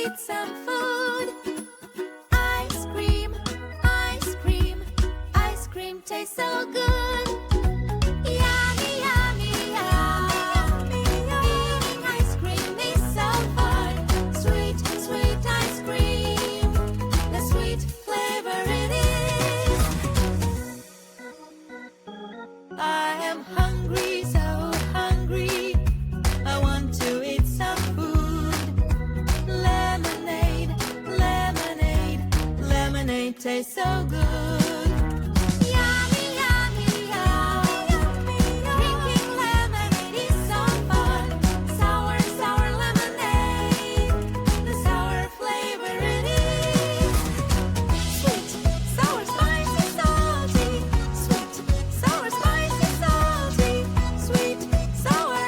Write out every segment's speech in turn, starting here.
eat some food. Ice cream, ice cream, ice cream tastes so good. Yummy, yummy, yummy. Eating ice cream is so fun. Sweet, sweet ice cream. The sweet flavor it is. I am hungry, so hungry. I want to eat some food. Lemonade, lemonade, lemonade tastes so good. Yummy, yummy, yummy. Drinking lemonade is so fun. Sour, sour lemonade. The sour flavor it is. Sweet, sour, spicy, salty. Sweet, sour, spicy, salty. Sweet, sour.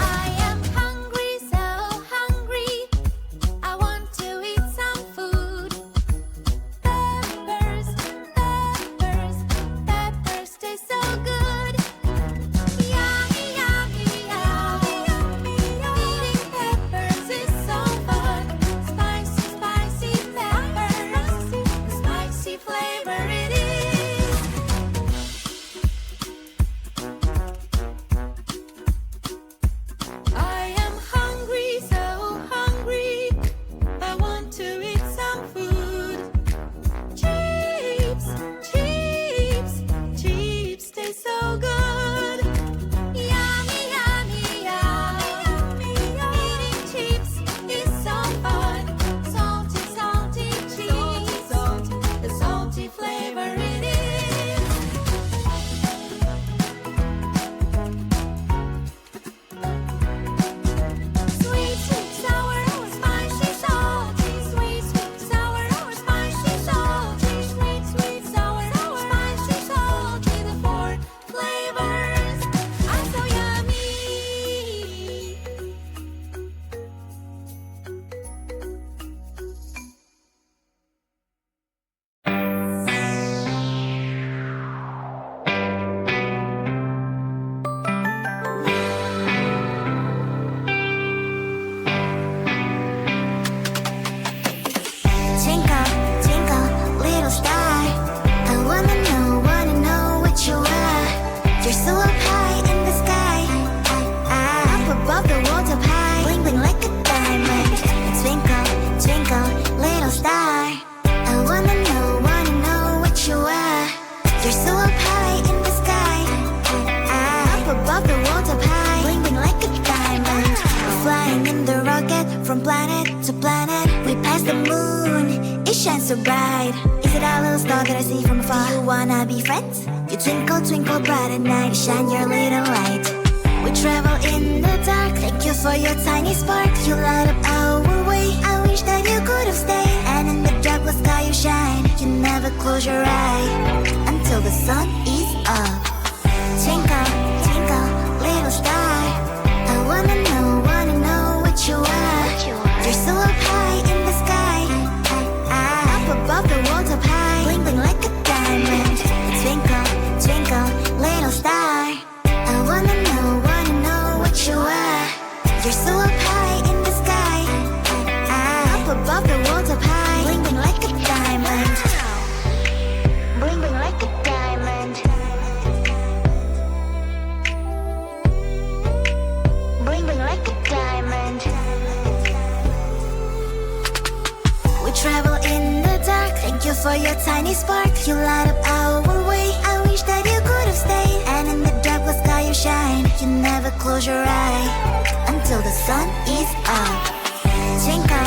I am hungry, so hungry. I want to eat some food. Peppers, peppers, peppers taste so good. Yummy, yummy, yummy. Eating peppers is so fun. Spicy, spicy peppers. The spicy flavor it is. I am hungry, so hungry. I want to eat some food. Chips, chips, chips taste so good. Yummy, yummy, yummy. Eating chips is so fun. Salty, salty cheese. The salty flavor it is. Sweet, sweet, sour, or spicy, salty. Sweet, sweet, sour, or spicy, salty. Sweet, sweet, sour, or spicy, salty. The four flavors are so yummy. Twinkle, twinkle, little star. I wanna know what you are. You're so up high in the sky. Up above the world up high. Bling bling like a diamond. Twinkle, twinkle, little star. I wanna know what you are. You're so up high in the sky. Up above the world up high. Bling bling like a diamond. We're flying in the rocket from planet to planet. We pass the moon, it shines so bright. Is it our little star that I see from afar? Do you wanna be friends? You twinkle, twinkle bright at night. Shine your little light. We travel in the dark. Thank you for your tiny spark. You light up our way. I wish that you could have stayed. And in the dark sky you shine. You never close your eye until the sun is up. Twinkle, twinkle, little star. I wanna know what you are. You're so up high in the sky. Up above the world up high. Bling bling like a diamond. Twinkle, twinkle, little star. I wanna know what you are. You're so up high in the sky. Up above the world up high. Bling bling like a diamond. Bling bling like a diamond. Bling bling like a diamond. We travel in the dark. Thank you for your tiny spark. You light up our way. I wish that you could have stayed. And in the dark sky you shine. You never close your eye until the sun is up. Twinkle,